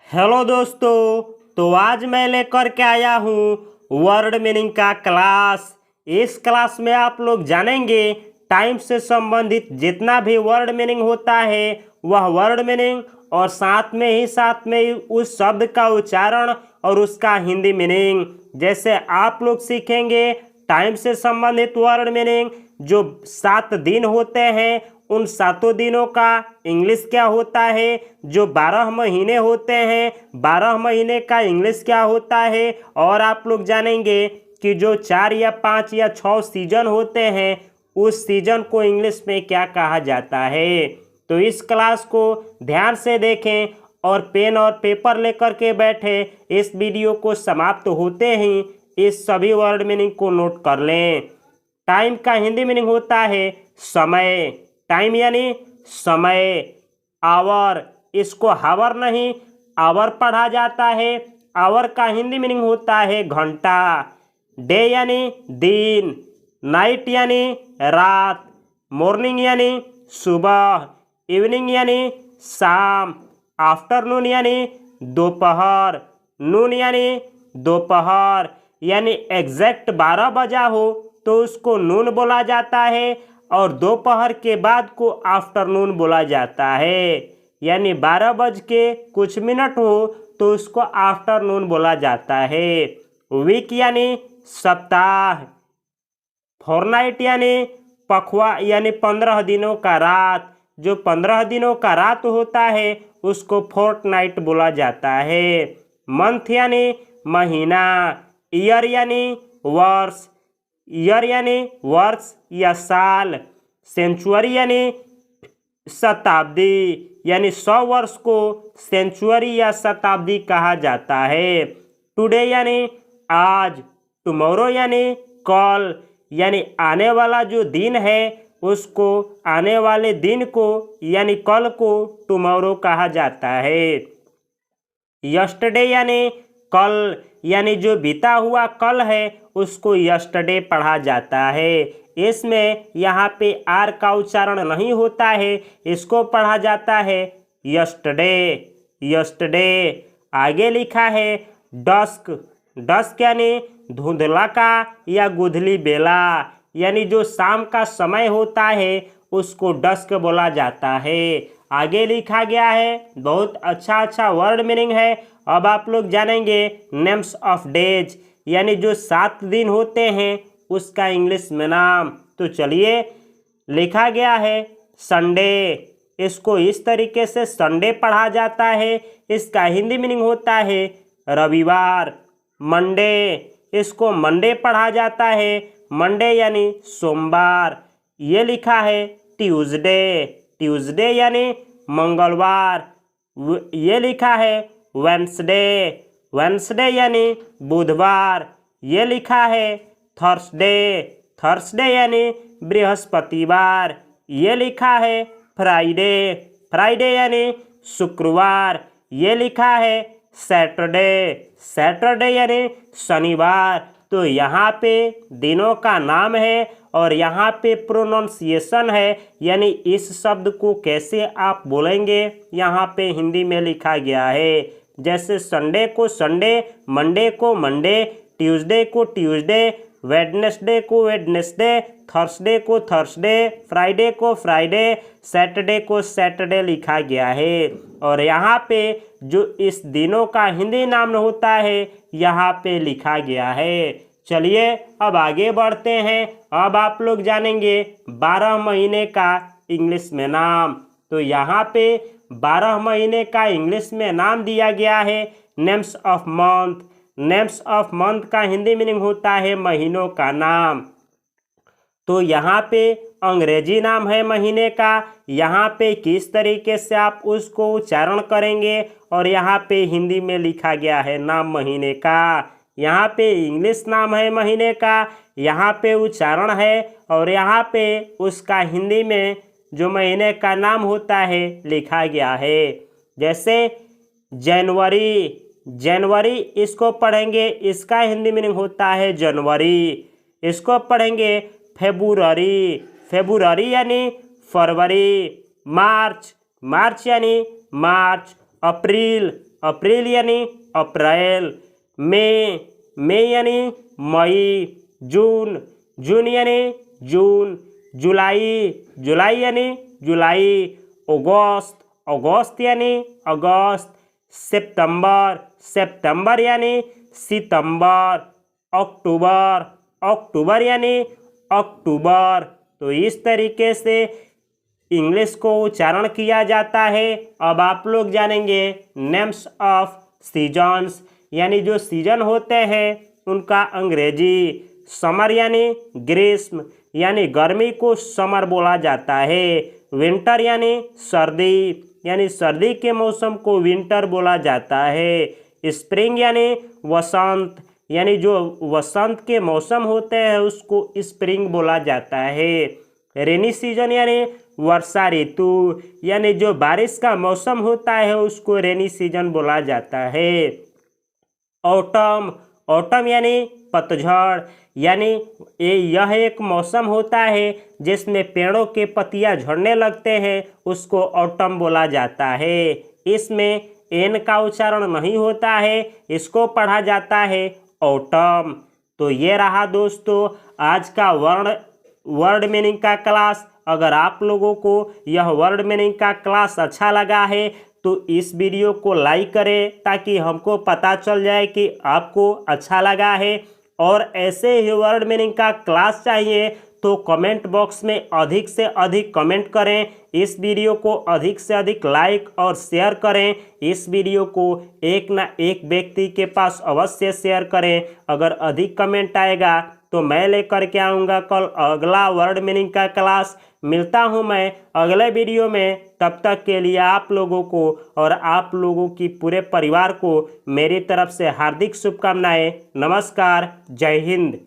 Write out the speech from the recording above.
Hello दोस्तों, तो आज मैं लेकर के आया हूँ वर्ड मीनिंग का क्लास। इस क्लास में आप लोग जानेंगे टाइम से संबंधित जितना भी वर्ड मीनिंग होता है वह वर्ड मीनिंग, और साथ में ही उस शब्द का उच्चारण और उसका हिंदी मीनिंग। जैसे आप लोग सीखेंगे टाइम से संबंधित वर्ड मीनिंग, जो 7 दिन होते हैं उन 7 दिनों का इंग्लिश क्या होता है, जो 12 महीने होते हैं 12 महीने का इंग्लिश क्या होता है, और आप लोग जानेंगे कि जो 4 या 5 या 6 सीजन होते हैं उस सीजन को इंग्लिश में क्या कहा जाता है। तो इस क्लास को ध्यान से देखें और पेन और पेपर लेकर के बैठे। इस वीडियो को समाप्त होते ही इस सभी वर्ड मीनिंग को नोट कर लें। टाइम का हिंदी मीनिंग होता है समय। टाइम यानी समय। आवर, इसको हावर नहीं आवर पढ़ा जाता है। आवर का हिंदी मीनिंग होता है घंटा। डे यानी दिन। नाइट यानी रात। मॉर्निंग यानी सुबह। इवनिंग यानी शाम। आफ्टरनून यानी दोपहर। नून यानी दोपहर, यानी एग्जैक्ट 12 बजा हो तो उसको नून बोला जाता है, और दोपहर के बाद को आफ्टरनून बोला जाता है। यानी 12 बज के कुछ मिनट हो तो उसको आफ्टरनून बोला जाता है। वीक यानी सप्ताह। फॉरनाइट यानी पखवा, यानी 15 दिनों का रात। जो 15 दिनों का रात होता है उसको फोर्टनाइट बोला जाता है। मंथ यानी महीना। ईयर यानी वर्ष। ईयर यानी वर्ष या साल। सेंचुरी यानी शताब्दी, यानी 100 वर्ष को सेंचुरी या शताब्दी कहा जाता है। टुडे यानी आज। टुमारो यानी कल, यानी आने वाला जो दिन है उसको, आने वाले दिन को यानी कल को टुमारो कहा जाता है। यस्टरडे यानी कल, यानी जो बीता हुआ कल है उसको यस्टरडे पढ़ा जाता है। इसमें यहाँ पे आर का उच्चारण नहीं होता है, इसको पढ़ा जाता है यस्टरडे। यस्टरडे। आगे लिखा है डस्क। डस्क यानी धुंधला का या गुधली बेला, यानी जो शाम का समय होता है उसको डस्क बोला जाता है। आगे लिखा गया है, बहुत अच्छा वर्ड मीनिंग है। अब आप लोग जानेंगे नेम्स ऑफ डेज, यानी जो 7 दिन होते हैं उसका इंग्लिश में नाम। तो चलिए, लिखा गया है संडे। इसको इस तरीके से संडे पढ़ा जाता है। इसका हिंदी मीनिंग होता है रविवार। मंडे, इसको मंडे पढ़ा जाता है। मंडे यानी सोमवार। ये लिखा है ट्यूसडे। ट्यूसडे यानी मंगलवार। ये लिखा है वेंसडे। वेंसडे यानी बुधवार। ये लिखा है थर्सडे। थर्सडे यानी बृहस्पतिवार। ये लिखा है फ्राइडे। फ्राइडे यानी शुक्रवार। ये लिखा है सैटरडे। सैटरडे यानी शनिवार। तो यहाँ पे दिनों का नाम है और यहाँ पे प्रोनाउंसिएशन है, यानी इस शब्द को कैसे आप बोलेंगे यहाँ पे हिंदी में लिखा गया है। जैसे संडे को संडे, मंडे को मंडे, ट्यूसडे को ट्यूसडे, वेडनेसडे को वेडनेसडे, थर्सडे को थर्सडे, फ्राइडे को फ्राइडे, सैटरडे को सैटरडे लिखा गया है। और यहाँ पे जो इस दिनों का हिंदी नाम होता है यहाँ पे लिखा गया है। चलिए अब आगे बढ़ते हैं। अब आप लोग जानेंगे 12 महीने का इंग्लिश में नाम। तो यहाँ पे 12 महीने का इंग्लिश में नाम दिया गया है names of month. Names of month का हिंदी मीनिंग होता है महीनों का नाम। तो यहाँ पे अंग्रेजी नाम है महीने का, यहाँ पे किस तरीके से आप उसको उच्चारण करेंगे, और यहाँ पे हिंदी में लिखा गया है नाम महीने का। यहाँ पे इंग्लिश नाम है महीने का, यहाँ पे उच्चारण है, और यहाँ पे उसका हिंदी में जो महीने का नाम होता है लिखा गया है। जैसे जनवरी। जनवरी इसको पढ़ेंगे, इसका हिंदी मीनिंग होता है जनवरी। इसको पढ़ेंगे फेब्रुअरी। फेब्रुअरी यानी फरवरी। मार्च। मार्च यानी मार्च। अप्रैल। अप्रैल यानी अप्रैल, मई यानी मई, जून यानी जून, जुलाई यानी जुलाई, अगस्त यानी अगस्त, सितंबर यानी सितंबर, अक्टूबर यानी अक्टूबर। तो इस तरीके से इंग्लिश को उच्चारण किया जाता है। अब आप लोग जानेंगे नेम्स ऑफ सीजन्स, यानी जो सीजन होते हैं उनका अंग्रेजी। समर यानी ग्रीष्म, यानी गर्मी को समर बोला जाता है। विंटर यानी सर्दी, यानी सर्दी के मौसम को विंटर बोला जाता है। स्प्रिंग यानी वसंत, यानी जो वसंत के मौसम होते हैं उसको स्प्रिंग बोला जाता है। रेनी सीजन यानी वर्षा ऋतु, यानी जो बारिश का मौसम होता है उसको रेनी सीजन बोला जाता है। ऑटम यानी पतझड़, यानी यह एक मौसम होता है जिसमें पेड़ों के पत्तियां झड़ने लगते हैं, उसको ऑटम बोला जाता है। इसमें एन का उच्चारण नहीं होता है, इसको पढ़ा जाता है ऑटम। तो ये रहा दोस्तों आज का वर्ड मीनिंग का क्लास। अगर आप लोगों को यह वर्ड मीनिंग का क्लास अच्छा लगा है तो इस वीडियो को लाइक करें ताकि हमको पता चल जाए कि आपको अच्छा लगा है। और ऐसे ही वर्ड मीनिंग का क्लास चाहिए तो कमेंट बॉक्स में अधिक से अधिक कमेंट करें। इस वीडियो को अधिक से अधिक लाइक और शेयर करें। इस वीडियो को एक ना एक व्यक्ति के पास अवश्य शेयर करें। अगर अधिक कमेंट आएगा तो मैं लेकर के आऊँगा कल अगला वर्ड मीनिंग का क्लास। मिलता हूँ मैं अगले वीडियो में। तब तक के लिए आप लोगों को और आप लोगों की पूरे परिवार को मेरी तरफ से हार्दिक शुभकामनाएं। नमस्कार, जय हिंद।